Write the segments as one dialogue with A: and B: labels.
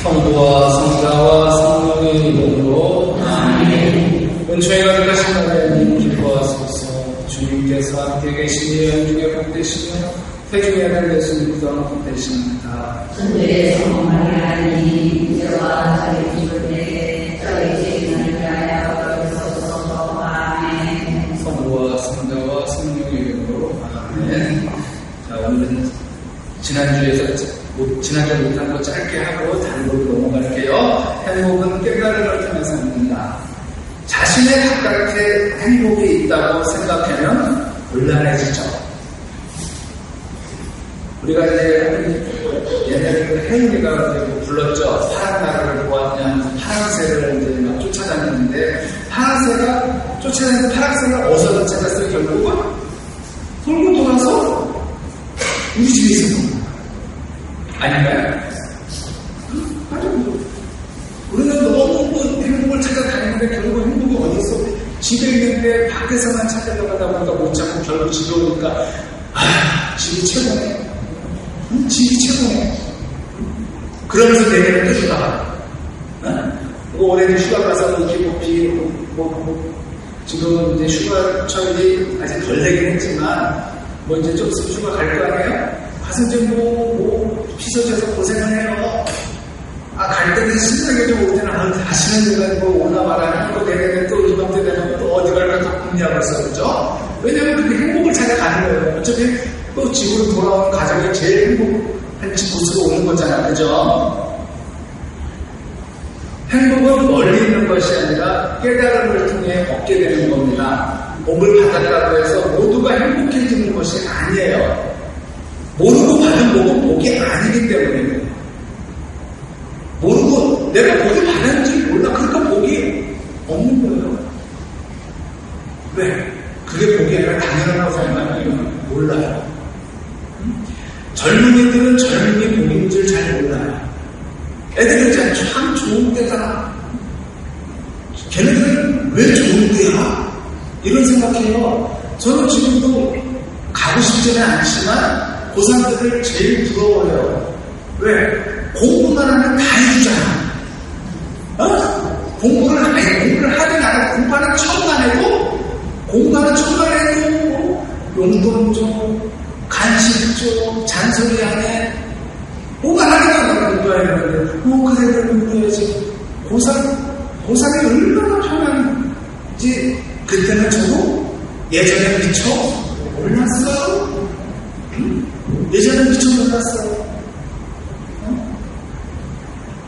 A: 성부와 성자와 성령의 이름으로 아멘. 은총의 가득하신 하나님 기뻐하소서. 주님께서 함께 계시니 영중에 복되시며 태중의 아들 예수님께서 복되십니다.
B: 천주의 성모 마리아님 이제와 저희 죽을 때에 저희 죄인을 위하여 기도하소서. 아멘.
A: 성부와 성자와 성령의 이름으로 아멘. 자, 오늘은 지난주에 못한 거 짧게 하고 다른 걸로 넘어갈게요. 행복은 깨달음을 통해서 합니다. 자신의 바깥에 행복이 있다고 생각하면 곤란해지죠. 우리가 이제 옛날에 혜윤이가 불렀죠. 파란 나라를 보았냐, 파란새를 이제 막 쫓아다니는데, 파란새가 쫓아다니는 파란새를 어디서 찾았어요? 결국은 돌고 돌아서 우리 집에 있는 겁니다. 아닌가요? 우리는 너무 행복을 찾아다니는데 결국 행복이 어디 있어? 집에 있는데 밖에서만 찾으려고 하다 보니까 못 찾고 결국 집에 오니까 집이 최고네. 집이 최고네. 그러면서 내년은 또 휴가 가. 올해는 휴가 가서 이렇게 지금은 이제 휴가철이 아직 덜 되긴 했지만 이제 좀 있으면 휴가 갈 거 아니에요? 가서 이제 피서져서 고생을 해요. 갈 때는 신나게 좀 올 때는 다시는 내가 오나 마라 하고 내년에 또 이맘때 되면 또 어디 갈까 또 궁리하고 있어. 그죠? 왜냐면 그게 행복을 찾아가는 거예요. 어차피 또 집으로 돌아오는 가정이 제일 행복한 곳으로 오는 거잖아. 그죠? 행복은 멀리 있는 것이 아니라 깨달음을 통해 얻게 되는 겁니다. 복을 받았다고 해서 모두가 행복해지는 것이 아니에요. 모르고 받은 복은 복이 아니기 때문에 모르고 내가 복을 받았는지 몰라. 그러니까 복이 없는 거예요. 왜? 그게 복이 아니라 당연한 것이면 몰라요. 젊은이들은 젊은이 복인 줄 잘 몰라요. 애들은 참 좋은 데잖아. 걔네들은 왜 좋은 데야? 이런 생각해요. 저는 지금도 가고 싶지는 않지만 고3들을 제일 부러워요. 왜? 공부만 하면 다 해주잖아. 공부를 하든 안 하든 공부하는 척만 해도 공부하는 척만 해도 용돈 좀 간식 좀 잔소리 안 해. 뭐가 하니까 공부해야 되는데 그래도 공부해야지. 고3이 얼마나 편한지 그때는 저도 예전에 미처 몰랐어요. 예전에 미처 몰랐어요.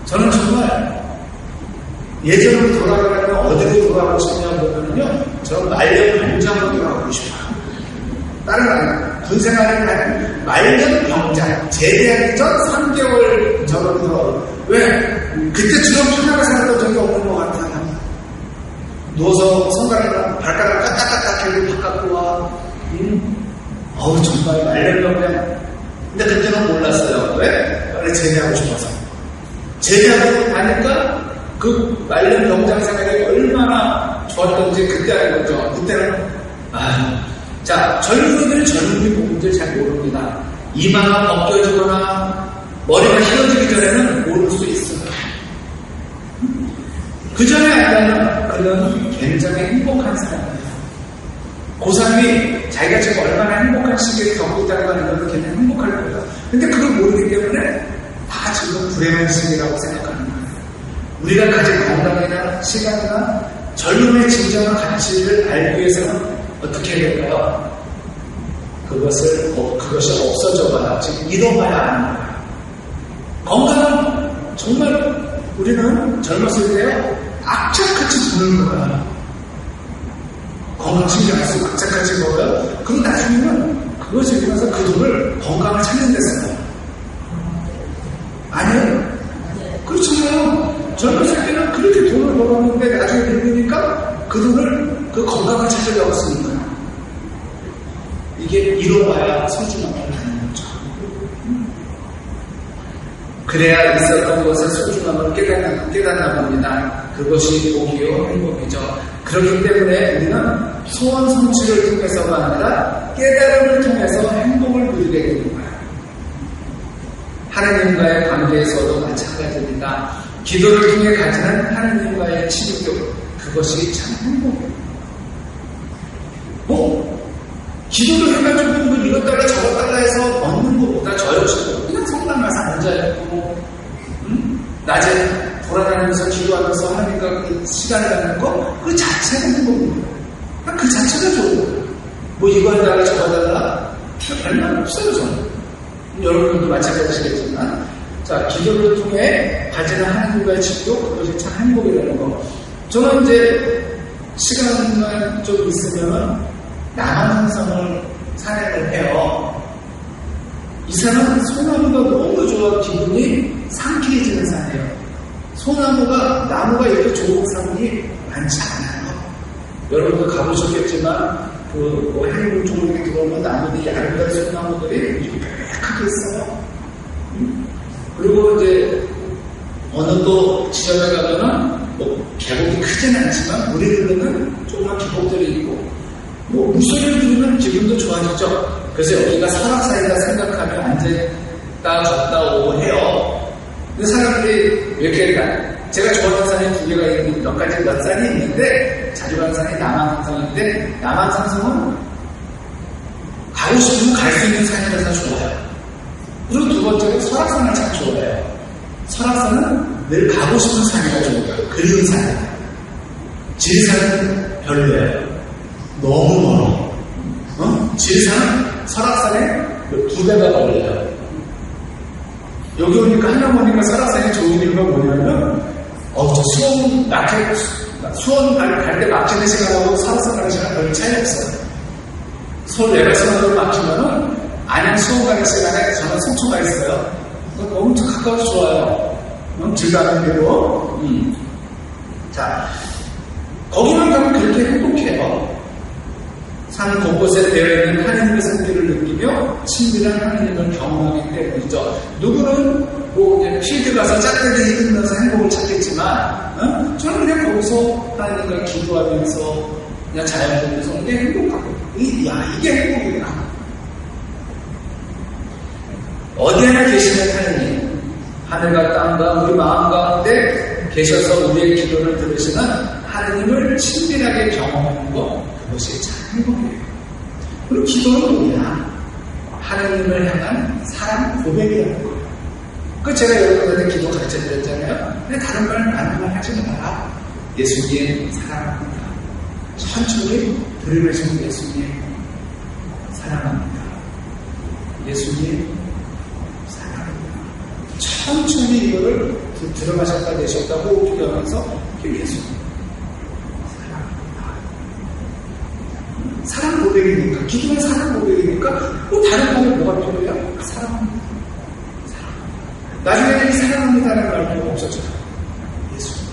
A: 저는 정말 예전으로 돌아가면 어디로 돌아가고 싶냐고 그러면요, 저는 말년 병장으로 돌아가고 싶어요. 다른 아니에요. 군생활을 말년 병장, 제대하기 전 3개월 전으로 왜? 그때처럼 편하게 살았던 적이 없는 것 같아요. 누워서 발가락 까딱까딱 해도 바깥고 와. 정말 말년 병장. 근데 그때는 몰랐어요. 왜? 빨리 제대하고 싶어서. 제대하고 나니까 그 말년 병장 생활이 얼마나 좋았던지 그때 알는 거죠. 그때는 자, 젊은이들은 젊은이 복음들 잘 모릅니다. 이마가 벗겨지거나 머리가 휘어지기 전에는 모를 수 있어요. 그 전에 알면 그는 굉장히 행복한 사람이에요. 고3이 자기가 지금 얼마나 행복한 시기를 겪고 있다는 걸 걔는 행복할 거예요. 근데 그걸 모르기 때문에 다 지금 불행한 시기라고 생각하는 거예요. 우리가 가진 건강이나 시간이나 젊음의 진정한 가치를 알기 위해서는 어떻게 해야 될까요? 그것이 없어져봐야, 지금 잃어봐야 하는 거예요. 건강은 정말 우리는 젊었을 때 악착같이 보는 거야. 건강 신경 안 쓰고 악착같이 먹어요. 그럼 나중에는 그것을 일어나서 그 돈을 건강을 찾는 데 써요. 아니에요? 그렇잖아요. 젊었을 때는 그렇게 돈을 벌었는데 나중에 늙으니까 그 돈을 그 건강을 찾으려고 쓰니까 이게 잃어봐야 소중함을 아는 거죠. 그래야 있었던 것의 소중함을 깨닫나 봅니다. 그것이 복이요 행복이죠. 그렇기 때문에 우리는 소원 성취를 통해서가 아니라 깨달음을 통해서 행복을 누리게 되는 거예요. 하나님과의 관계에서도 마찬가지입니다. 기도를 통해 가지는 하나님과의 친교, 그것이 참 행복이에요. 기도를 해가지고 뭐 이것 달라 저것 달라 해서 얻는 것보다 저 역시도 그냥 성당 가서 앉아있고, 낮에 돌아다니면서 기도하면서 하나님과 그 시간을 갖는 거, 그 자체가 행복입니다. 그 자체가 좋은 거예요. 뭐 이거 해달라 저거 해달라 별말 없어요. 저는 여러분들도 마찬가지시겠지만, 자, 기도를 통해 가지는 하나님과의 친교, 그것이 참 행복이라는 거. 저는 이제 시간만 좀 있으면 남한산성을 산행을 해요. 이 산은 소나무가 너무 좋아 기분이 상쾌해지는 산이에요. 나무가 이렇게 좋은 산이 많지 않아요. 여러분도 가보셨겠지만, 해물 종목에 들어오면 나무들이, 아름다운 소나무들이 이렇게 빽하게 있어요. 그리고 이제, 어느 또 지점에 가면은, 계곡이 크지는 않지만, 물이 흐르는 조그만 계곡들이 있고, 물소리를 들으면 기분도 좋아지죠. 그래서 여기가 설악산이라 생각하면 앉았다, 걷다 오고 해요. 근데 사람들이 이렇게, 제가 좋아하는 산이 두 개가 있는데, 몇 산이 있는데, 자주 가는 산이 남한산성인데, 남한산성은 가고 싶으면 갈 수 있는 산이라서 좋아요. 그리고 두 번째로 설악산을 참 좋아해요. 설악산은 늘 가고 싶은 산이라 좋아요. 그리운 산이에요. 지리산은 별로예요. 너무 멀어. 지리산은 설악산에 2배가 걸려요. 여기 오니까 하나 오니까 설악산이 좋은 이유가 뭐냐면, 수원 갈 때 막히는 시간하고 설악산 가는 시간 별 차이 없어요. 서울 외곽선으로 막히면은 안양 수원 가는 시간에 저는 속초가 있어요. 엄청 가까워서 좋아요. 즐거운 대로. 자, 거기만 가면 그렇게 행복해요. 산 곳곳에 되어있는 하나님의 성질을 느끼며 친밀한 하나님을 경험하기 때문이죠. 누구는 이제 필드 가서 짝대기 흔들면서 행복을 찾겠지만, 저는 그냥 거기서 하나님과 기도하면서 그냥 자연 보면서 이게 행복하고, 이게 행복이구나. 어디에나 계시는 하나님, 하늘과 땅과 우리 마음 가운데 계셔서 우리의 기도를 들으시는 하나님을 친밀하게 경험하는 것, 그것이 참 행복이에요. 그리고 기도는 뭐냐? 하나님을 향한 사랑 고백이라는 거예요. 제가 여러분한테 기도 가르쳐 드렸잖아요. 근데 다른 많은 말 하지 마라. 예수님 사랑합니다. 천천히 들으면서 예수님 사랑합니다. 예수님 사랑합니다. 천천히 이거를 들어가셨다 내셨다 호흡 하면서 예수님 사랑합니다. 사랑 고백이니까, 기도는 사랑 고백이니까, 다른 말은 뭐가 필요해요? 사랑합니다. 나중에는 이 사랑합니다라는 말 필요가 없어져요. 예수님.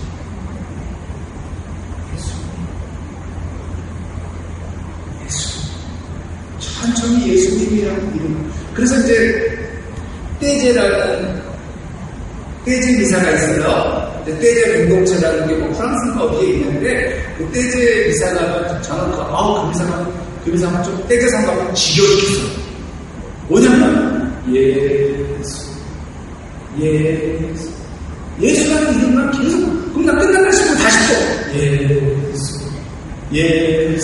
A: 천천히 예수님이라는 이름. 그래서 이제 떼제라는 떼제 미사가 있어요. 떼제 공동체라는 게 프랑스인가 어디에 있는데, 그 떼제 미사가 저는 그 미사가 좀 떼제상 가면 지겨웠어요. 뭐냐면 예수라는 이름만 계속, 그럼 나 끝난다 싶으면 다시 또 예수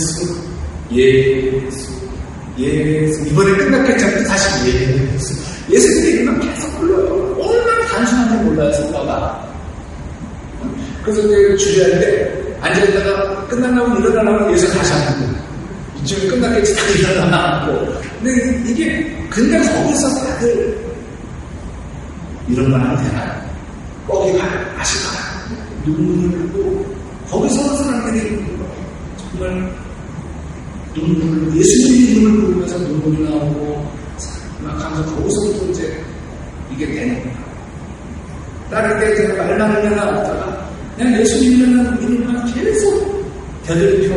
A: 이번에 끝났겠죠. 다시 예수님의 이름만 계속 불러요. 얼마나 단순한지 몰라요, 성가가. 그래서 이제 주례할 때 앉아있다가 끝나려고 일어나려고 예수 다시 앉고, 이쯤에 끝났겠지, 다 일어나고. 근데 거기서 다들 이런 말 하면 되나? 거기 가요. 다시 가요. 눈물을 흘리고, 거기서 사람들이 정말 눈물을, 예수님의 이름을 부르면서 눈물이 나오고, 막 하면서 거기서부터 이제 이게 되는 거야. 다른 때 제가 말만 하다가 그냥 예수님이라는 이름만 계속 되돌이켜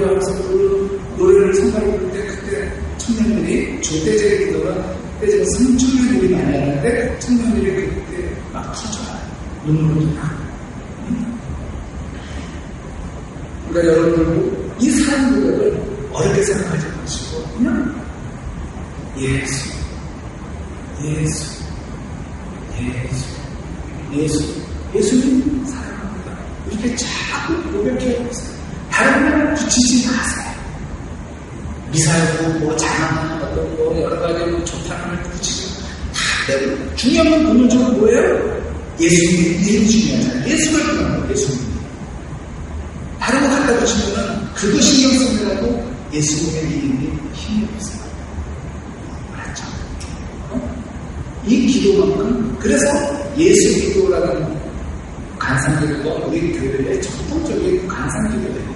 A: 하면서 그 노래를 성가를 부를 때, 그때 청년들이, 주대제의 기도는 떼제가 3,000명들이 많이 하는데, 청년들이 그때 막 터져요. 눈물이 나. 그러니까 여러분들, 이 사랑 고백을 어렵게 생각하지 마시고, 그냥 예수. 예수님 사랑합니다. 이렇게 자꾸 고백해 보세요. 다른 말 붙이지 마세요. 미사여도 뭐 잘하는 어떤 뭐 여러 가지 뭐 좋다는 말 붙이고 다 되고 중요한 건 근본적으로 뭐예요? 예수님의 이름이 중요하잖아요. 예수를 부르는 거예요. 예수님. 다른 거 갖다 붙이면은 그거 신경 쓰느라고 예수님의 이름이 힘이 없어요. 알았죠? 이 기도만큼 그래서 예수 기도라는 간상기도가 우리 교회의 전통적인 간상기도예요.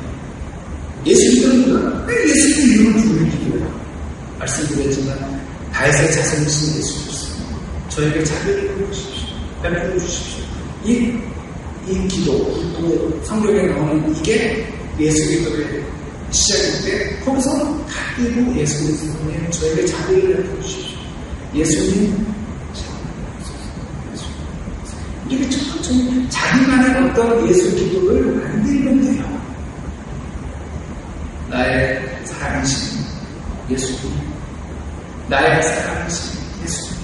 A: 예수 기도는 뭐야? 예수님 이름을 부르는 기도예요. 말씀드렸지만 다윗의 자손이신 예수 그리스도 저에게 자비를 베풀어 주십시오. 이 기도, 성경에 나오는 이게 예수 기도의 시작일 때 거기서 다 띄고 예수 그리스도님 저에게 자비를 베풀어 주십시오. 예수님 이렇게 천천히 자기만의 어떤 예수 기도를 만들면 돼요. 나의 사랑하신 예수님, 나의 사랑하신 예수님.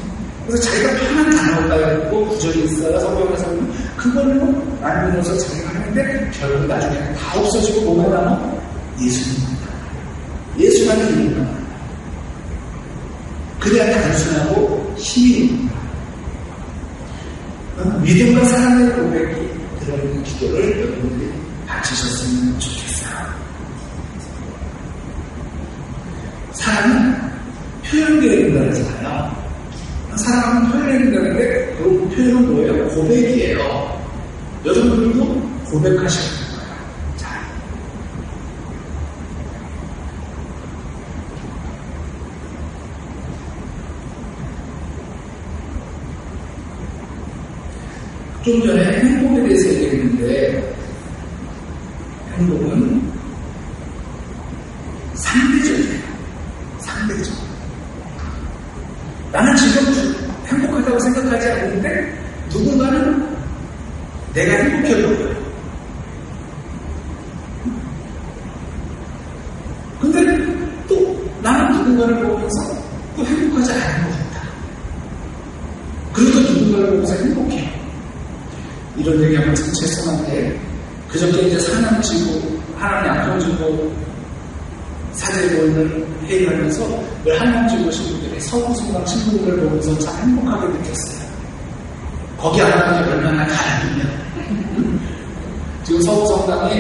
A: 그래서 자기가 편한 단어가 있고 구절이 있어요. 성경에서는 그걸로 만들어서 자기가 하는데 결국 나중에 다 없어지고 뭐가 남아? 예수님만 남아요. 예수라는 이름만 남아요. 그래야 단순하고 힘이 있는 믿음과 사랑의 고백이 들어있는 기도를 여러분들이 바치셨으면 좋겠어요. 사랑은 표현되어야 된다고 하잖아요. 사랑은 표현해야 된다는데 그 표현은 뭐예요? 고백이에요. 여러분들도 고백하셔야 돼요. 자, 좀 전에 행복에 대해서 얘기했는데 행복은 상대적이에요. 상대적. 나는 지금 행복하다고 생각하지 않는데 누군가는 내가 행복해 보여요. 근데 또 나는 누군가를 보면서 또 행복하지 않은 것 같다. 그래도 누군가를 보면서 행복해요. 이런 얘기하면 참 죄송한데 그저께 이제 사남 지고 하나님 약속 주고 사제 모임을 회의하면서 늘 한남 지고 신부들이 서구성당 신부들을 보면서 참 행복하게 느꼈어요. 거기 안 가는 게 얼마나 다행이냐. 지금 서구성당이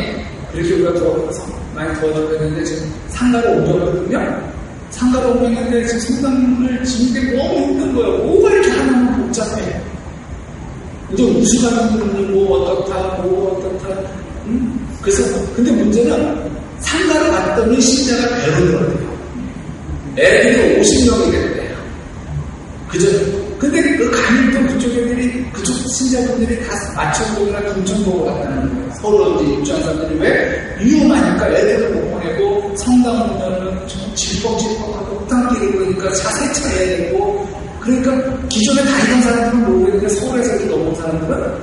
A: 이렇게 우리가 들어가서 많이 도와주고 있는데 지금 상가로 옮겼거든요. 상가로 옮겼는데 지금 성당을 짓는 게 너무 힘든 거예요. 뭐가 이렇게 하나면 복잡해. 이제 우수가는 분들 뭐 어떻다, 그래서 근데 문제는 상가로 갔더니 신자가 배로 늘어나요. 애들이 50명이 됐대요. 그죠? 근데 그 가면 또 그쪽 애들이, 그쪽 신자분들이 다 마천봉이나 금천봉을 갔다는 거예요. 서로 이제 입주한 사람들이 왜? 위험하니까 애들을 못 보내고 성당 오면은 좀 질퍽질퍽하고 흙탕길을 보니까 차 세차해야 되고 그러니까 기존에 다니던 사람들은 모르겠는데 서울에서 이렇게 넘어온 사람들은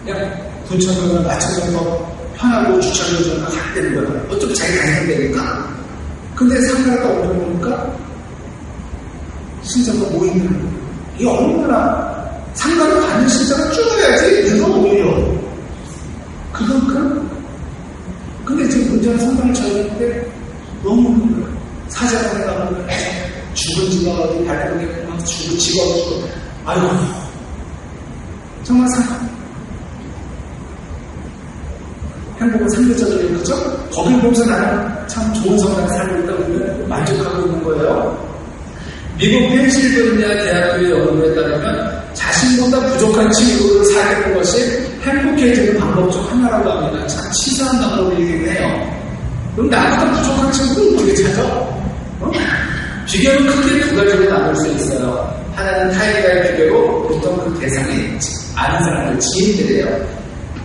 A: 그냥 군천병이나 마천병이 더 편하고 주차료주가 갔다는 거야. 어차피 자기 다니는 데니까. 근데 상가가 오려보니까 신자가 모이는 거야. 이게 얼마나 상가로 가는 신자가 줄어야지 이거 오히려. 그만큼. 근데 지금 문제는 상가를 찾았는데 너무 힘들어요. 사자가 나가면 죽은 지가 어디 발표되고 막 죽은 지가 없고 아이고 정말 행복은 상대적이에요. 그죠? 거길 보면서 나는 참 좋은 성당에 살고 있다 보면 만족하고 있는 거예요. 미국 펜실베니아 대학교의 연구에 따르면 자신보다 부족한 친구를 사귀는 것이 행복해지는 방법 중 하나라고 합니다. 참 치사한 방법이긴 해요. 그럼 나보다 부족한 친구를 어떻게 찾아? 비교는 크게 두 가지로 나눌 수 있어요. 하나는 타인과의 비교로 보통 그 대상이 아는 사람들, 지인들이에요.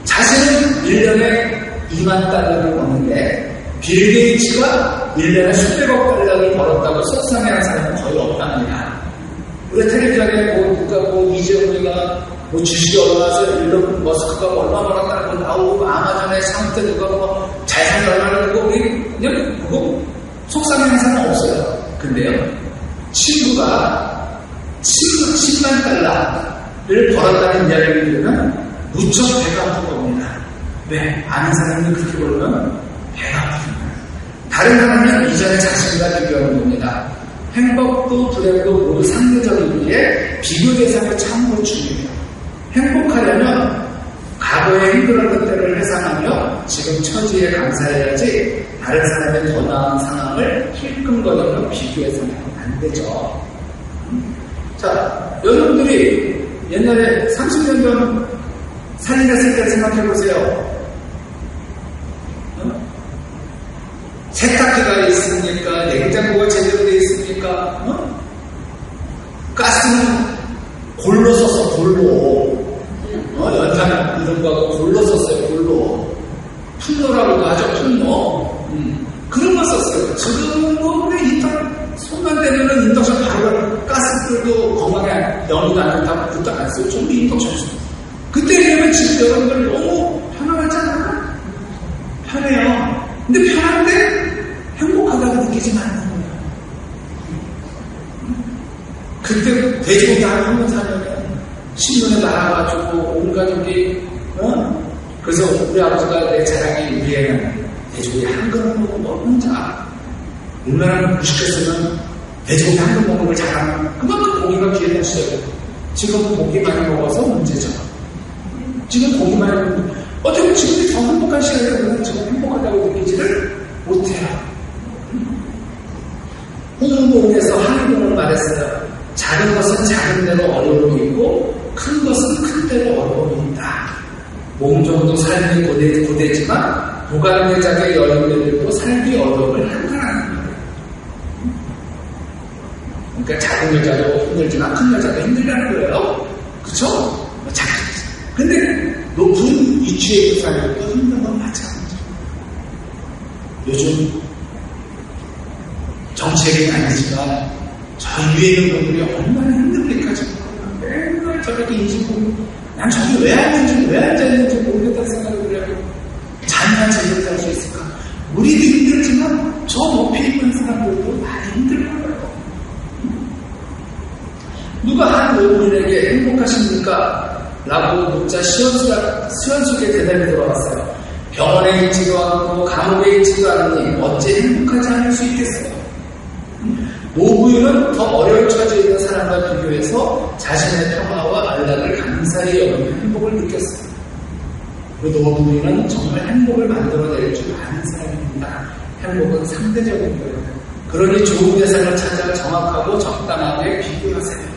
A: 자신은 1년에 2만 달러를 버는데 빌 게이츠가 1년에 수백억 달러를 벌었다고 속상해하는 사람은 거의 없답니다. 우리 텔레비전에 뭐 이재용이가 뭐 주식이 올라와서 일론 머스크가 얼마 벌었다는 거 나오고 아마존의 상태 누가 뭐 재산이 얼마나 되고 우리 그냥 그거 속상해하는 사람은 없어요. 근데요 친구가 10만 달러 벌었다는 이야기를 들으면 무척 배가 아플 겁니다. 왜? 아는 사람이 그렇게 벌면 배가 아프는 거예요. 다른 사람은 이전의 자신과 비교하는 겁니다. 행복도 불행도 모두 상대적이기에 비교 대상이 참으로 중요해요. 행복하려면 과거에 힘들었던 때를 회상하며 지금 처지에 감사해야지 다른 사람의 더 나은 상황을 힐끔거리며 비교해서는 안 되죠. 자, 여러분들이 옛날에 30년 전 살인했을 때 생각해보세요. 세탁기가 있습니까? 냉장고가 제대로 되어 있습니까? 가스는 골로 썼어, 골로. 연탄 이런 거하고 골로 썼어요, 골로. 풍로라고도 하죠, 풍로. 그런 거 썼어요. 지금은 뭐, 손만 대면은 인덕션 바로 가스불도 건강에 영이도 안 좋다고 그것도 안 써요. 전부 인덕션 써요. 그때 비하면 지금 여러분들 너무 편안하잖아. 편해요. 근데 편한데 행복하다고 느끼지 않는 거예요. 그때 돼지고기 한 번 사면 신문에 나와가지고 온 가족이 그래서 우리 아버지가 내 자랑이 우리 애는 돼지고기 한 그릇 먹고 너 혼자 얼마나 무식했으면 돼지고기 한 그릇 먹는 걸 잘하면 그만큼 고기가 귀해진 시절이에요. 지금 고기 많이 먹어서 문제죠. 지금 고기 많이 먹는 어떻게 보면 지금이 더 행복한 시간이라면 지금 행복하다고 느끼지를 못해요. 홍보에서 한국어를 말했어요. 작은 것은 작은 대로 어려움이 있고 큰 것은 큰 대로 어려움이 있다. 몸 정도 삶이 고되지만 보관대작의 여인들도 삶의 어려움을 한가하는 거예요. 그러니까 작은 여자도 힘들지만 큰 여자도 힘들다는 거예요. 그쵸? 근데 높은 위치에 있는 사람도 힘든 건 마찬가지죠. 요즘 정책이 아니지만 저 위에 있는 분들이 얼마나 힘듭니까 지금. 맨날 저렇게 인식하고 난 저기 왜 앉아있는지 모르겠다는 생각을 해요. 잠만 제대로 살 수 있을까? 우리도 힘들지만 저 높이 있는 사람들도 많이 힘들 거예요. 누가 한 노인에게 행복하십니까? 라고 묻자 시원 속에 대답이 들어왔어요. 병원에 있지도 않고 감옥에 있지도 않으니 어째 행복하지 않을 수 있겠어요. 노부인은 더 어려운 처지에 있는 사람과 비교해서 자신의 평화와 안락을 감사히 여기며 행복을 느꼈어요. 그 노부인은 정말 행복을 만들어낼 줄 아는 사람입니다. 행복은 상대적인 거예요. 그러니 좋은 대상을 찾아 정확하고 적당하게 비교하세요.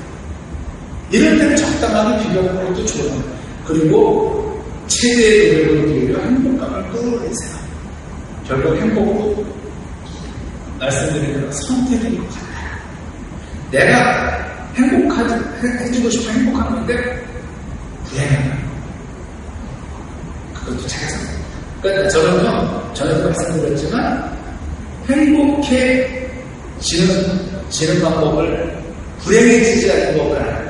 A: 이럴 때는 적당하게 비교하는 것도 좋아요. 그리고 최대의 노력을 기울여 행복감을 끌어내세요. 결국 행복도 말씀드린 대로 선택인 것 같아요. 내가 해주고 싶어 행복한 건데 불행한 거. 그것도 잘했어요. 그러니까 저는요, 전에도 말씀드렸지만 행복해지는 방법을 불행해지지 않는 법을 알아요.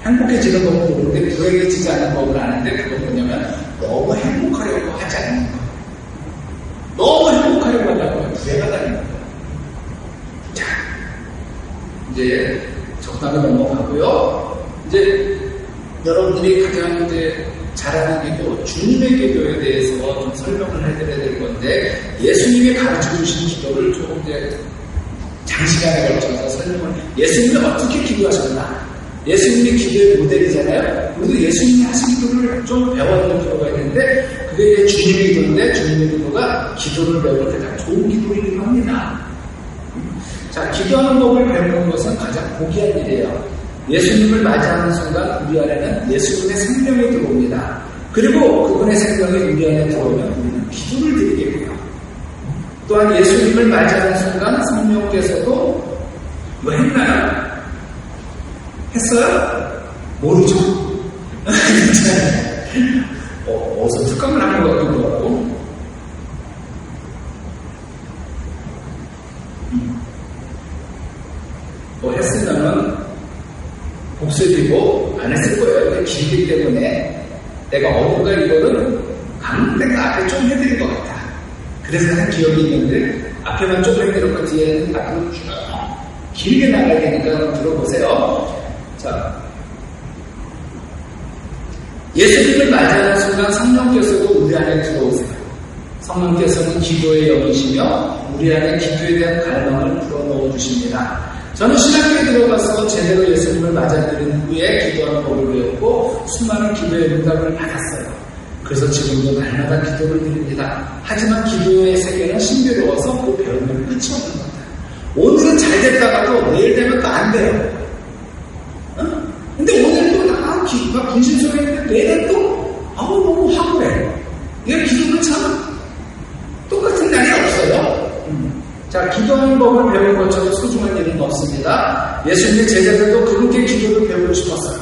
A: 행복해지는 법은 모르는데 불행해지지 않는 법을 아는데 그건 뭐냐면 너무 행복하려고 하지 않는 거예요. 너무 행복하려고 하다가 불행하다는 거예요. 자, 이제 적당히 넘어가고요. 이제 여러분들이 가장 이제 잘하는 기도, 주님의 기도에 대해서 좀 설명을 해드려야 될 건데 예수님이 가르쳐 주신 기도를 조금 이제 장시간에 걸쳐서 설명을 예수님이 어떻게 기도하셨나? 예수님이 기도의 모델이잖아요. 우리도 예수님이 하신 기도를 좀 배워야 필요가 있는데 그게 이제 주님의 기도인데 주님의 기도가 기도를 배울 때 가장 좋은 기도이기도 합니다. 자, 기도하는 법을 배우는 것은 가장 고귀한 일이에요. 예수님을 맞이하는 순간 우리 안에는 예수님의 생명이 들어옵니다. 그리고 그분의 생명이 우리 안에 들어오면 우리는 기도를 드리게 돼요. 또한 예수님을 맞이하는 순간 성령께서도 뭐 했나요? 했어요? 모르죠? 어디서 특강을 하는 것 같기도 하고. 뭐 했으면은 복수해드리고 안 했을 거예요. 길기 때문에 내가 어딘가 이거는 내가 앞에 좀 해드릴 것 같아. 그래서 한 기억이 있는데 앞에만 좀 해드렸고 뒤에는 앞으로 쭉 길게 나가야 되니까 한번 들어보세요. 자, 예수님을 맞이하는 순간 성령께서도 우리 안에 들어오세요. 성령께서는 기도의 영이시며 우리 안에 기도에 대한 갈망을 불어넣어 주십니다. 저는 신학교에 들어가서 제대로 예수님을 맞아들인 후에 기도하는 법을 배웠고 수많은 기도의 응답을 받았어요. 그래서 지금도 날마다 기도를 드립니다. 하지만 기도의 세계는 신비로워서 그 배움은 끝이 없는 것 같아요. 오늘은 잘 됐다가도 내일 되면 또 안 돼요. 근데 오늘도 나 기도가 분신소리 했는데 내일은 또 너무 확고해. 이게 기도는 참 똑같은 날이 없어요. 자, 기도하는 법을 배운 것처럼 소중한 일은 없습니다. 예수님의 제자들도 그분께 기도를 배우고 싶었어요.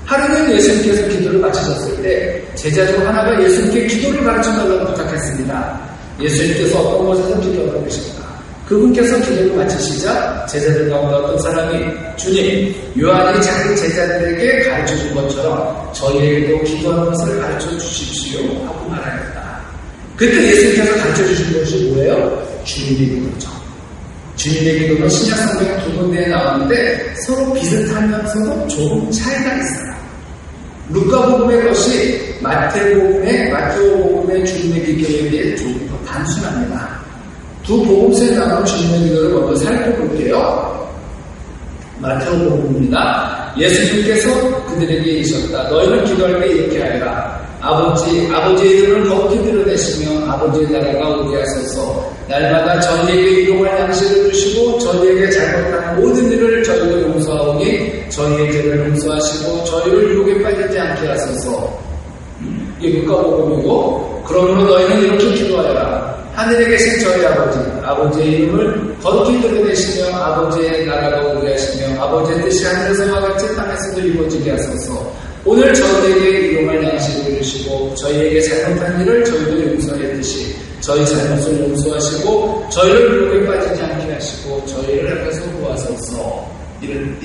A: 하루는 예수님께서 기도를 마치셨을 때 제자 중 하나가 예수님께 기도를 가르쳐달라고 부탁했습니다. 예수님께서 어떤 곳에서 기도하고 계십니까? 그분께서 기도를 마치시자 제자들 가운데 어떤 사람이 주님, 요한이 자기 제자들에게 가르쳐준 것처럼 저희에게도 기도하는 것을 가르쳐 주십시오 하고 말하였다. 그때 예수님께서 가르쳐 주신 것이 뭐예요? 주님의 기도죠. 주님의 기도는 신약 성경 두 군데에 나오는데 서로 비슷하면서도 조금 차이가 있어요. 루카복음의 것이 마테오복음의 주님의 기도에 비해 조금 더 단순합니다. 두 복음서에 나오는 주님의 기도를 먼저 살펴볼게요. 마테오복음입니다. 예수님께서 그들에게 이르셨다. 너희는 기도할 때 이렇게 하여라. 아버지의 이름을 거룩히 드러내시며 아버지의 나라가 오게 하소서. 날마다 저희에게 일용할 양식을 주시고 저희에게 잘못한 모든 일을 저희도 용서하오니 저희의 죄를 용서하시고 저희를 유혹에 빠지지 않게 하소서. 이게 루카복음이고, 그러므로 너희는 이렇게 기도하여라. 하늘에 계신 저희 아버지의 이름을 거룩히 드러내시며 아버지의 나라가 오게 하시며 아버지의 뜻이 하늘에서와 같이 땅에서도 이루어지게 하소서. 오늘 저희에게 일용할 양식을 주시고 저희에게 잘못한 일을 저희도 용서했듯이 저희 잘못을 용서하시고 저희를 유혹에 빠지지 않게 하시고 저희를 앞에서 구하소서. 이런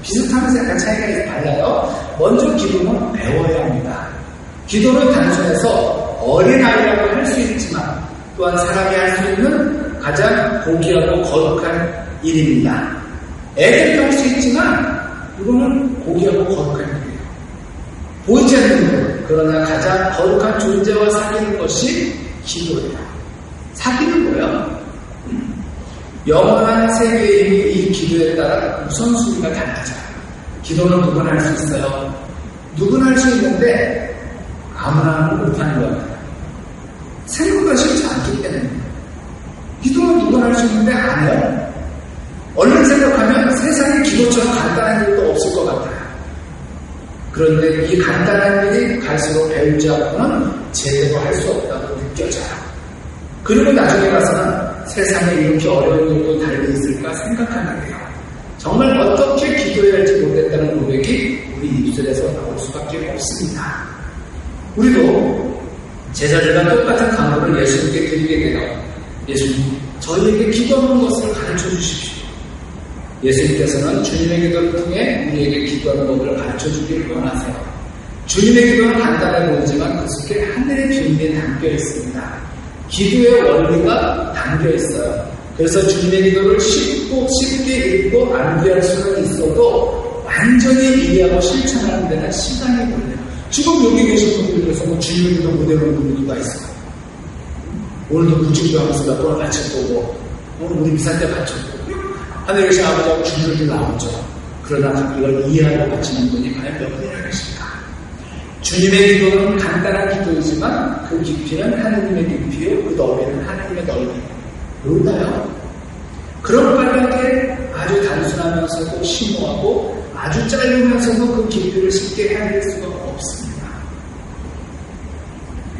A: 비슷하면서 약간 차이가 달라요. 먼저 기도는 배워야 합니다. 기도는 단순해서 어린아이라고 할 수 있지만 또한 사람이 할 수 있는 가장 고귀하고 거룩한 일입니다. 애들도 할 수 있지만 이거는 고귀하고 거룩한 일이에요. 보이지 않는 것, 그러나 가장 거룩한 존재와 사귀는 것이 기도예요. 사귀는 거예요. 영원한 세계의 힘이 이 기도에 따라 우선순위가 달라져요. 기도는 누구나 할 수 있어요. 누구나 할 수 있는데 아무나 하면 못하는 거예요. 생각보다 쉽지 않기 때문에. 기도는 누구나 할 수 있는데 안 해요. 얼른 생각하면 세상에 기도처럼 간단한 일도 없을 것 같아요. 그런데 이 간단한 일이 갈수록 배우지 않고는 제대로 할 수 없다고 느껴져요. 그리고 나중에 가서는 세상에 이렇게 어려운 일도 달려 있을까 생각하게 돼요. 정말 어떻게 기도해야 할지 모르겠다는 고백이 우리 입술에서 나올 수밖에 없습니다. 우리도 제자들과 똑같은 강도를 예수님께 드리게 돼요. 예수님, 저희에게 기도하는 것을 가르쳐 주십시오. 예수님께서는 주님의 기도를 통해 우리에게 기도하는 법을 가르쳐 주길 원하세요. 주님의 기도는 간단해 보이지만 그 속에 하늘의 비밀이 담겨 있습니다. 기도의 원리가 담겨 있어요. 그래서 주님의 기도를 쉽게 읽고 암기할 수는 있어도 완전히 이해하고 실천하는 데는 시간이 걸려요. 지금 여기 계신 분들 중에서 주님의 기도 못 외우는 분들도 다 있어요. 오늘도 구직도 하면서 몇 번을 바쳤고 오늘 우리 미사 때 바쳤고 하늘에 계신 아버지하고 주님들 나오죠. 그러나 이걸 이해하고 바치는 분이 과연 몇 분이나 계실까? 주님의 기도는 간단한 기도이지만 그 깊이는 하느님의 깊이요 그 넓이는 하느님의 넓이. 모르나요? 그런 까닭에 아주 단순하면서도 심오하고 아주 짧으면서도 그 깊이를 쉽게 헤아릴 수가 없습니다.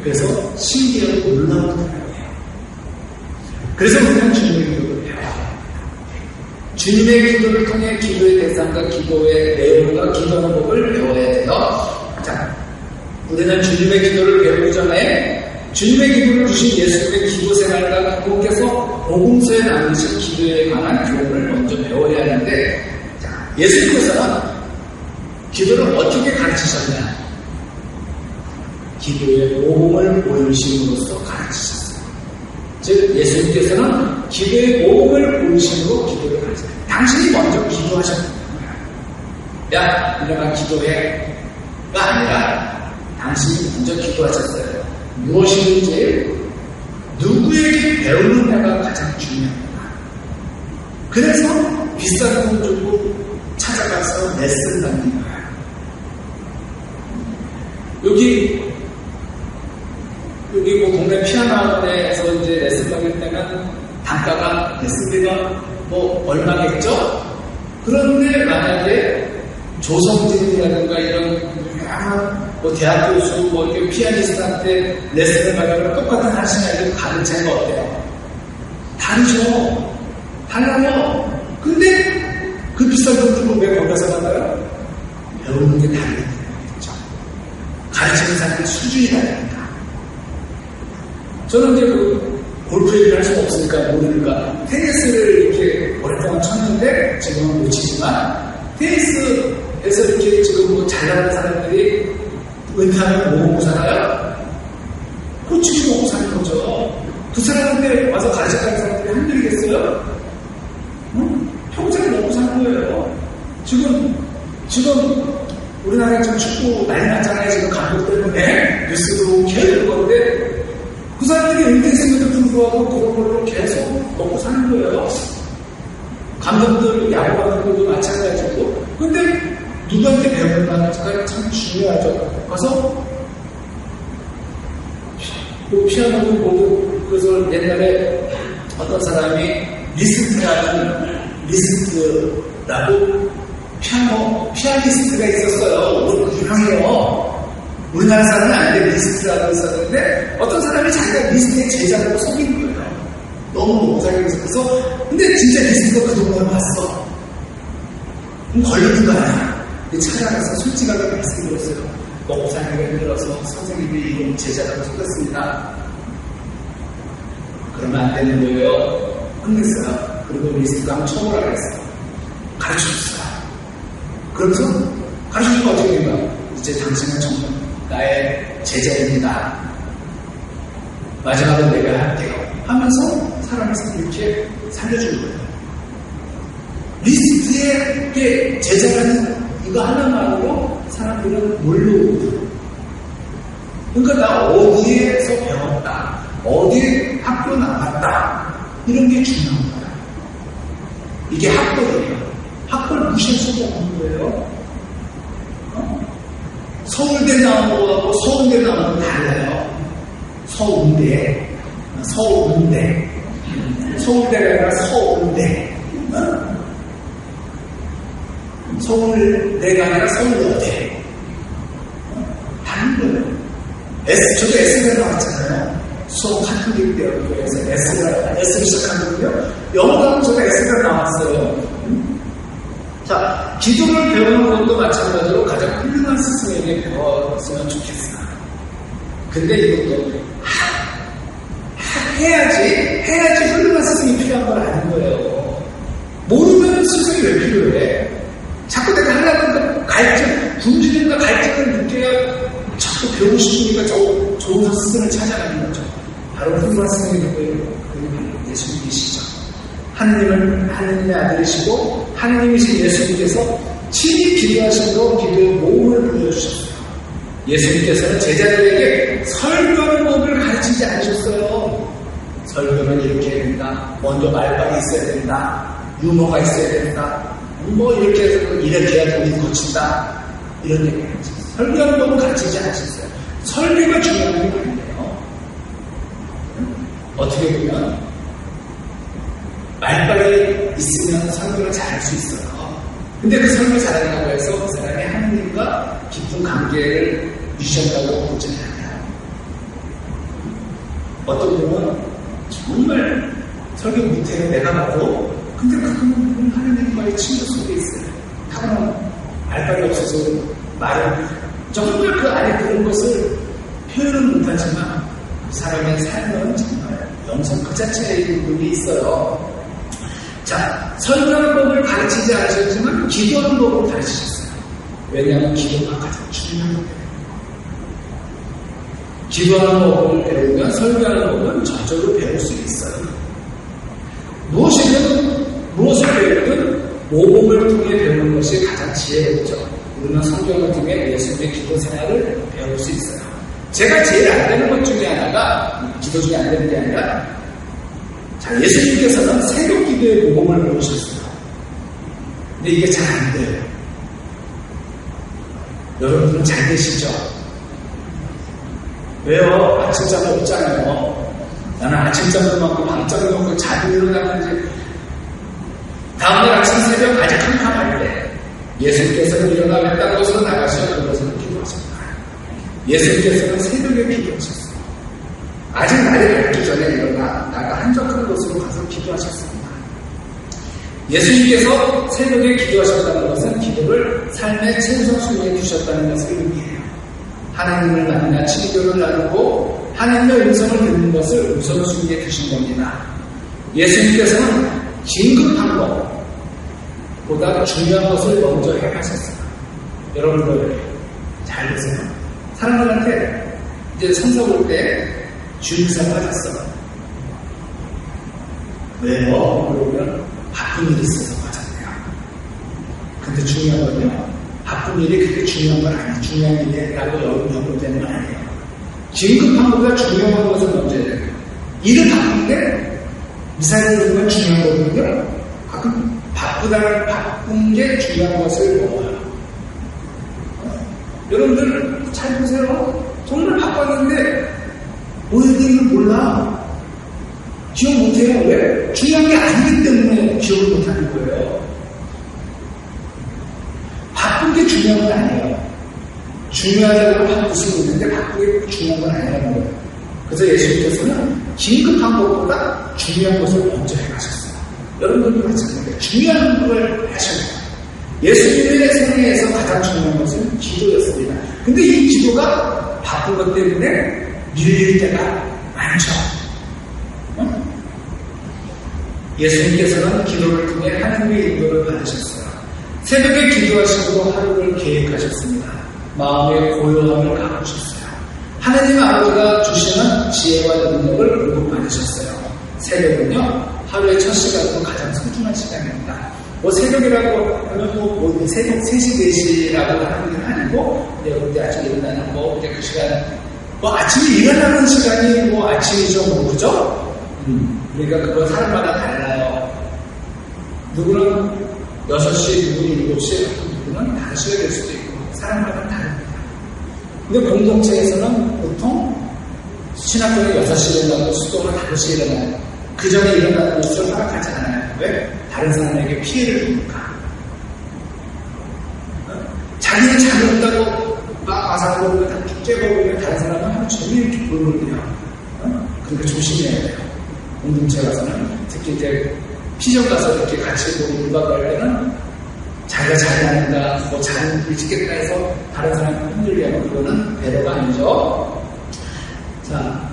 A: 그래서 신기하고 놀라운 거예요. 그래서 우리는 주님의 기도를 배워야 합니다. 주님의 기도를 통해 기도의 대상과 기도의 내용과 기도하는 법을 배워야 돼요. 자, 우리는 주님의 기도를 배우기 전에 주님의 기도를 주신 예수님의 기도 생활과 그분께서 복음서에 남기신 기도에 관한 교훈을 먼저 배워야 하는데, 자, 예수님께서는 기도를 어떻게 가르치셨냐? 기도의 모범을 보이심으로써 가르치셨어요. 즉, 예수님께서는 기도의 모범을 보이심으로 기도를 가르치셨어요. 당신이 먼저 기도하셨던 거예요. 야, 일어나 기도해. 가 아니라 당신이 먼저 기도하셨어요. 무엇이든지 누구에게 배우느냐가 가장 중요합니다. 그래서 비싼 돈 주고 찾아가서 레슨 받는 거예요. 여기 뭐 동네 피아노 학원에서 이제 레슨 받을 때는 단가가 레슨비가 뭐 얼마겠죠? 그런데 만약에 조성진이라든가 이런 유명한 뭐 대학 교수 뭐 이렇게 피아니스트한테 레슨을 받으면 똑같은 한 시간에 가는 차이가 어때요? 다르죠. 달라요. 근데 그 비싼 돈 주고 왜 거기서 받아요? 배우는 게 다르기 때문이죠. 가르치는 사람의 수준이 다릅니다. 저는 이제 그 골프 얘기를 할 수가 없으니까 모르니까 테니스를 이렇게 오랫동안 쳤는데 지금은 못 치지만 테니스에서 이렇게 지금 뭐 잘나가는 사람들이 은퇴하면 뭐 먹고 살아요? 코치기 먹고 사는 거죠. 그 사람한테 와서 가르쳐가는 사람들이 한둘이겠어요? 응? 평생 먹고 사는 거예요. 지금 우리나라에 지금 축구 난리 났잖아요. 지금 감독 때문에 뉴스도 계속 건데 그 사람들이 은퇴했음에도 불구하고 그런 걸로 계속 먹고 사는 거예요. 감독들, 야구 감독들도 마찬가지고. 근데 누구한테 배우는가가 참 중요하죠. 가서 그 피아노도 모두 그래서 옛날에 어떤 사람이 리스트라고 피아니스트가 있었어요. 유명해요. 우리나라 사람은 아닌데 리스트라고 있었는데 어떤 사람이 자기가 리스트의 제자라고 속인 거예요. 너무 못살게 있어서. 근데 진짜 리스트가 그 동네에 왔어. 그럼 걸리는 거 아니야. 찾아가서 솔직하게 말씀드렸어요. 먹고 살기가 힘들어서 선생님이 이런 제자라고 속였습니다. 그러면 안 되는 거예요. 혼냈어요. 그리고 리스트가 한번 쳐보라 그랬어요. 가르쳐줬어요. 그러면서 가르쳐주면 어떻게 된가? 이제 당신은 정말 나의 제자입니다. 마지막으로 내가 할게요. 하면서 사람을 이렇게 살려주는 거예요. 리스트에 제자라는 이거 하나만으로 사람들은 몰려오거든요. 그러니까 나 어디에서 배웠다, 어디 학교 나왔다, 이런 게 중요한 거야. 이게 학벌이에요. 학벌 무시할 수가 없는 거예요. 서울대 나온 거하고 서울대 나온 거 달라요. 서울대가 아니라 서울대. 서울대가 아니라 서울여대. 다른 거예요. 저도 S대 나왔잖아요. 수업 카톨릭 대학교에서 S를 시작하거든요. 영어는 저도 S대 나왔어요. 자, 기도를 배우는 것도 마찬가지로 가장 훌륭한 스승에게 배웠으면 좋겠어요. 근데 이것도 해야지 훌륭한 스승이 필요한 건 아닌 거예요. 모르면 스승이 왜 필요해? 자꾸 내가 하려는 굶주림과 갈증을 느껴야 자꾸 배우고 싶으니까 좋은 스승을 찾아가는 거죠. 바로 훌륭한 스승이 누구예요? 그게 예수님이시죠. 하느님의 아들이시고 하느님이신 예수님께서 친히 기도하심으로 기도의 모험을 보여주셨어요. 예수님께서는 제자들에게 설교하는 법을 가르치지 않으셨어요. 설교는 이렇게 해야 된다. 먼저 말발이 있어야 된다. 유머가 있어야 된다. 뭐 이렇게 해서 이렇게 해야 돈이 거친다. 이런 얘기를 하셨어요. 설교하는 법을 가르치지 않으셨어요. 설교가 중요한 게 아니에요. 어떻게 보면 말발이 있으면 설교를 잘할 수 있어요. 근데 그 설교 잘한다고 해서 그 사람이 하느님과 깊은 관계를 유지한다고 보지는 않아요. 어떤 분은 정말 설교 못해요. 내가 봐도. 근데 그분은 하느님과의 친구 속에 있어요. 타고난 말발이 없어서 말을 정말 그 안에 그런 것을 표현은 못하지만 그 사람의 삶은 정말 영성 그 자체에 있는 부분이 있어요. 자, 설교하는 법을 가르치지 않으셨지만 기도하는 법을 가르치셨어요. 왜냐하면 기도가 가장 중요한 거예요. 기도하는 법을 배우면 설교하는 법은 저절로 배울 수 있어요. 무엇을 배우든 모범을 통해 배우는 것이 가장 가장 지혜롭죠. 우리는 성경을 통해 예수님의 기도 생활을 배울 수 있어요. 제가 제일 안 되는 것 중에 하나가, 기도 중에 안 되는 게 아니라, 자, 예수님께서는 새벽 기도의 모범을 보여주셨어요. 근데 이게 잘 안 돼요. 여러분들은 잘 되시죠? 왜요? 아침잠이 없잖아요. 나는 아침잠도 많고 밤잠도 많고 자도 일어나는지 다음날 아침 새벽 아직 캄캄할 때 예수님께서는 일어나 왼땅 곳으로 나가셔 그것을 기도하셨다. 예수님께서는 새벽에 기도하셨어요. 아직 날이 밝기 전에 일어나 나가 한적한 곳으로 가서 기도하셨습니다. 예수님께서 새벽에 기도하셨다는 것은 기도를 삶의 최우선순위에 두셨다는 것을 의미해요. 하나님을 만나 친교를 나누고 하나님의 음성을 듣는 것을 우선순위에 두신 겁니다. 예수님께서는 긴급한 것보다 중요한 것을 먼저 해가셨어요. 여러분들 잘 보세요. 사람들한테 이제 성서 볼 때 주의사 빠졌어. 왜요? 그러면 바쁜 일이 있어서 빠졌네요. 근데 중요한 건요, 바쁜 일이 그렇게 중요한 건 아니에요. 중요한 일이라고 연구되는 건 아니에요. 긴급한 것보다 중요한 것을 먼저 해야 돼요. 일을 바쁜데 미사를 듣는 건 중요한 거거든요. 가끔 바쁜 게 중요한 것을 먹어요. 여러분들 잘 보세요. 정말 바빴는데 뭐 해야 되는지 몰라. 기억 못해요. 왜? 중요한 게 아니기 때문에 기억을 못하는 거예요. 바쁜 게 중요한 건 아니에요. 중요하다고 바쁠 수 있는데 바쁘게 중요한 건 아니라는 거예요. 그래서 예수님께서는 긴급한 것보다 중요한 것을 먼저 해가셨어요. 여러분들도 마찬가지예요. 중요한 걸 하셔야 돼요. 예수님의 생애에서 가장 중요한 것은 기도였습니다. 근데 이 기도가 바쁜 것 때문에 밀릴 때가 많죠. 예수님께서는 기도를 통해 하나님의 인도를 받으셨어요. 새벽에 기도하시고 하루를 계획하셨습니다. 마음의 고요함을 가꾸셨어요. 하나님 아버지가 주시는 지혜와 능력을 공급받으셨어요. 새벽은요, 하루의 첫 시간으로 가장 소중한 시간입니다. 뭐 새벽이라고 하면 뭐 새벽 3시, 4시라고 하는 게 아니고, 그때 아침에 일어나는 거, 그때 그 시간, 뭐 아침에 일어나는 시간이 뭐 아침이죠, 뭐, 그죠? 그러니까 그건 사람마다 달라요. 누구는 6시, 누구는 7시, 누구는 5시가 될 수도 있고, 사람마다 다릅니다. 근데 공동체에서는 보통 신학교는 6시에 일어나고 수도는 5시에 일어나요. 그 전에 일어나는 것을 허락하지 않아요. 왜? 다른 사람에게 피해를 주니까. 자기는 잠이 온다고 막 아사고 다 째버리면 다른 사람은 하루 종일 이렇게 볼거든요. 그러니까 조심해야 돼요. 공동체 가서는 특히 이제 피정 가서 이렇게 같이 물박을 할 때는 자기가 잘이 아닌다, 뭐 잘 일찍겠다 해서 다른 사람을 흔들게 하면 그거는 배려가 아니죠. 자,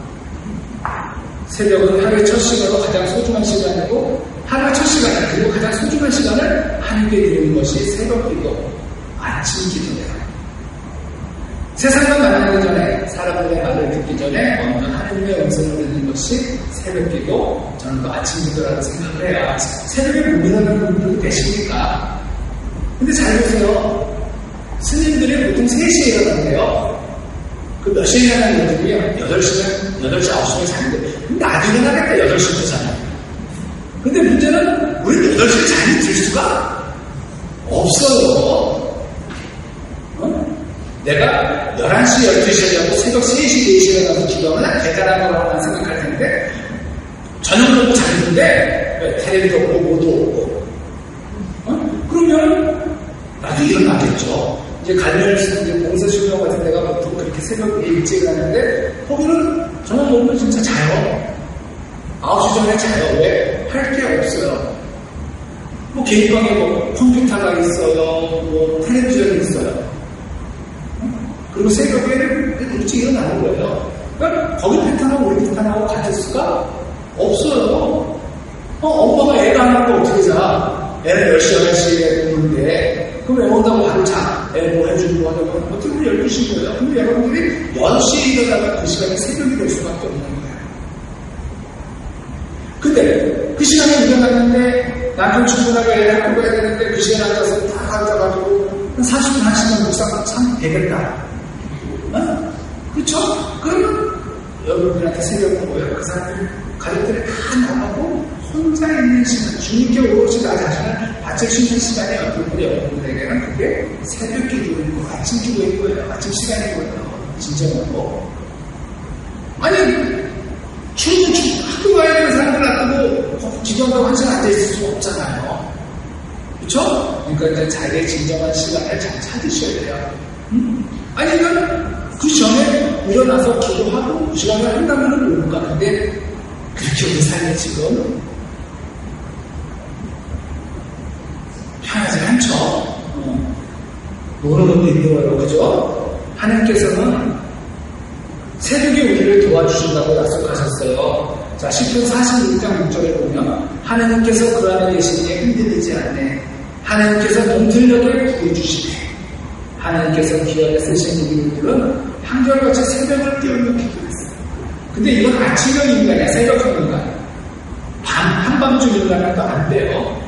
A: 새벽은 하루의 첫 시간으로 가장 소중한 시간이고, 하루의 첫 시간, 그리고 가장 소중한 시간을 하나님께 드리는 것이 새벽 기도, 아침 기도예요. 세상과 만나기 전에, 사람들의 말을 듣기 전에 먼저 하나님의 음성을 듣는 것이 새벽 기도, 저는 또 아침 기도라고 생각을 해요. 새벽에 못 일어나는 분들이 계십니까? 근데 잘 보세요. 스님들이 보통 3시에 일어난대요. 그 몇 시에 일어나는 분들이요? 8시, 9시에 자는데, 나도 일어나겠다, 8시부터 자요. 근데 문제는, 우리 8시에 잠이 들 수가 없어요. 내가 11시, 12시에 자고 새벽 3시, 4시에 일어나서 기도하면 대단한 거라고 생각할 텐데, 저녁 먹고 자는데, 텔레비도 없고, 뭐도 없고. 그러면, 나도 일어나겠죠. 이제 관련 봉사신경 같은 데가 보통 그렇게 새벽에 일찍 일어나는데, 거기는 저녁 먹으면 진짜 자요. 9시 전에 자요. 왜? 할 게 없어요. 뭐 개인방에 뭐 컴퓨터가 있어요. 뭐 텔레비전이 있어요. 그리고 새벽에 일찍 일어나는 거예요. 그러니까 거기 패턴하고 우리 패턴하고 같을 수가 없어요. 엄마가 애가 안 하고 어떻게 자? 애는 10시, 11시에 오는데, 그럼 애 온다고 바로 자. 애 뭐 해주고 하자고 하면 어떻게 보면 12시인 거예요. 근데 여러분들이 10시에 일어나면 그 시간이 새벽이 될 수밖에 없는 거예요. 근데 그 시간에 일어났는데 남편 출근하고 애 학교 가야 되는데 그 시간에 앉아서 다 앉아가지고 40분, 1시간 묵상하면 참 되겠다. 그렇죠? 그러면 여러분들한테 새벽에 모여 그 사람들 가족들이 다 나가고 혼자 있는 시간, 주님께 오롯이 나 자신을 바칠 수 있는 시간이 여러분들에게는 그게 새벽 기도인 거예요. 아침 기도인 거예요. 아침 시간인 거예요. 진정하고. 아니, 학교 가야 되는 사람들 놔두고 기도한다고 한 시간 앉아있을 수 없잖아요. 그렇죠? 그러니까 이제 자기의 진정한 시간을 잘 찾으셔야 돼요. 아니면 그 전에 일어나서 기도하고 그 시간을 한다면 모를 것 같은데 그렇게 우리 삶이 지금 편하지 않죠. 노는 것도 힘들어요. 그죠? 하나님께서는 새벽에 우리를 도와주신다고 약속하셨어요. 자, 시편 46장 6절에 보면 하나님께서 그 안에 계시기에 흔들리지 않네. 하나님께서 동틀녘에 구해주시네. 하나님께서 기업에 쓰신 우리들은 한결같이 새벽을 깨우며 기도했어요. 근데 이건 아침형 인간이야. 새벽형 인간. 한밤중 인간은 또 안 돼요.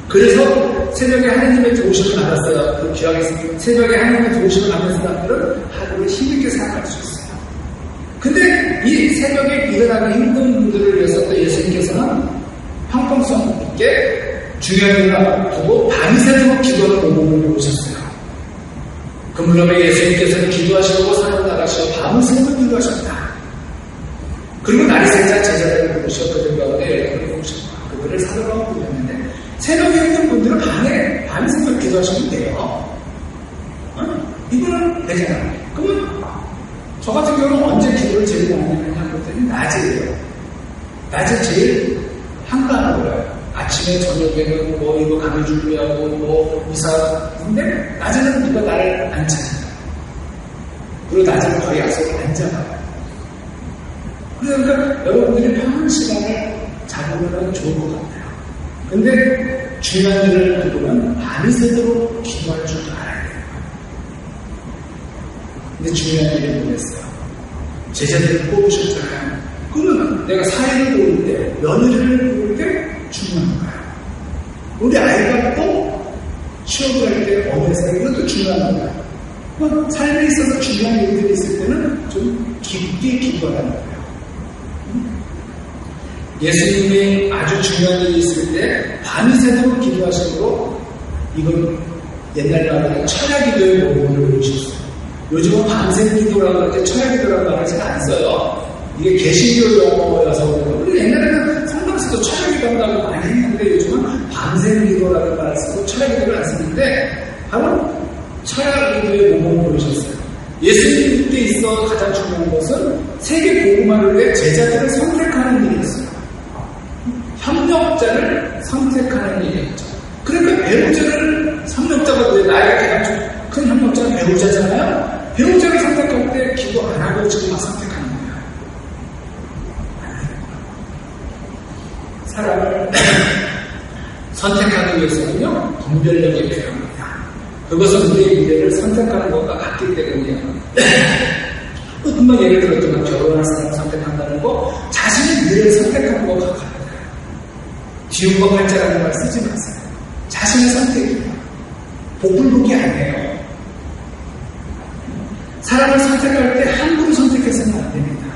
A: 그래서 새벽에 하나님의 도우심을 받았어요. 그 기억에서 새벽에 하나님의 도우심을 받는 사람들은 하루를 힘있게 살아갈 수 있어요. 근데 이 새벽에 일어나기 힘든 분들을 위해서 또 예수님께서는 형평성 있게 중요한 일을 두고 밤새도록 기도하는 모범을 보셨어요. 그 무렵에 예수님께서는 기도하시고 산으로 나가시고 밤새도록 기도하셨다. 그리고 날이 새자 제자들을 부르셔 그들 가운데 여러분을 부르셨다. 그들을 사도라고 부르는데 새벽에 있는 분들은 밤새도록 기도하시면 돼요. 이거는 되잖아요. 그러면 저 같은 경우는 언제 기도를 제일 많이 하느냐 그랬더니 낮이에요. 낮에 제일 한가하고요. 아침에 저녁에는 뭐 이거 강의 준비하고 뭐 이사 근데 낮에는 누가 나를 안 찾아요. 그리고 낮에는 거의 약속을 안 잡아요. 그러니까 여러분들이 편한 시간을 잡으면 좋을 것 같아요. 근데 중요한 일을 두고는 밤새도록 기도할 줄 알아야 돼요. 근데 중요한 일을 보냈어요. 제자들을 뽑으셨잖아요. 그러면 내가 사회를 보일 때, 며느리를 보일 때 중요한 거예요. 우리 아이가 또 취업을 할 때 어느 회사에 이것도 중요한 거예요. 삶에 있어서 중요한 일들이 있을 때는 좀 깊게 기도하는 거예요. 예수님이 아주 중요한 일이 있을 때 밤이 새도록 기도하시고 이건 옛날 말로 철야 기도의 모범을 보여주셨어요. 요즘은 밤새 기도라고 할 때 철야 기도라는 말을 잘 안 써요. 이게 개신교 용어여서 우리 옛날에는 성당에서도 철야 기도한다고 많이 했는데 요즘은 밤새 기도라는 말을 쓰고 철야 기도를 안 쓰는데 바로 철야 기도의 모범을 보여주셨어요. 예수님 때 있어 가장 중요한 것은 세계 복음화를 위해 제자들을 선택하는 일이었어요. 협력자를 선택하는 일이었죠. 그러니까 배우자를 협력자가 왜 나에게 가장 큰 협력자는 배우자잖아요. 배우자를 선택할 때 기도 안 하고 지금 막 선택하는 거예요. 사람을 선택하기 위해서는요, 분별력이 필요합니다. 그것은 우리의 미래를 선택하는 것과 같기 때문이에요. 금방 예를 들었지만 결혼할 사람을 선택한다는 거, 자신의 미래를 선택하는 것과 같아요. 지옥과 팔자라는 말 쓰지 마세요. 자신의 선택이에요. 복불복이 아니에요. 사람을 선택할 때 함부로 선택해서는 안 됩니다.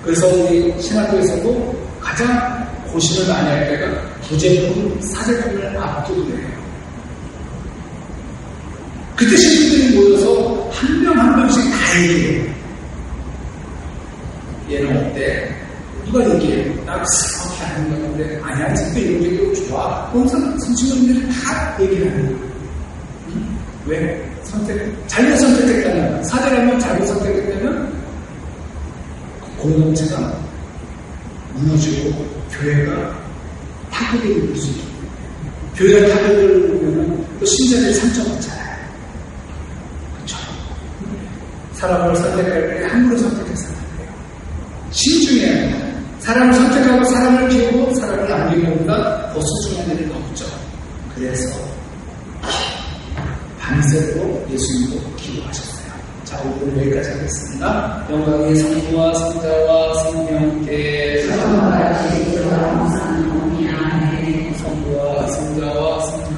A: 그래서 우리 신학교에서도 가장 고심을 많이 할 때가 부제품, 사제품을 앞두고해요. 그때 신부들이 모여서 한 명 한 명씩 다 얘기해요. 얘는 어때? 누가 얘기해? 나 그렇게 하는 건데 아니야, 진짜 이런 게 좋아. 그러면서 선생님들이 다 얘기하는 거예요. 왜? 잘못 선택했다면, 사제라면 잘못 선택했다면 공동체가 무너지고 교회가 타격을 입을 수 있고, 교회가 타격을 입으면 또 신자들이 상처받잖아요. 그렇죠? 사람을 선택할 때 함부로 선택해서 안 돼요. 신중해야 합니다. 사람을 선택하고 사람을 키우고 사람을 남기는 것보다 더 소중한 일은 없죠. 그래서 밤새도록 예수님도 기도하셨어요. 자, 오늘 여기까지 하겠습니다. 영광의 성부와 성자와 성령께 성부와 성자와 성령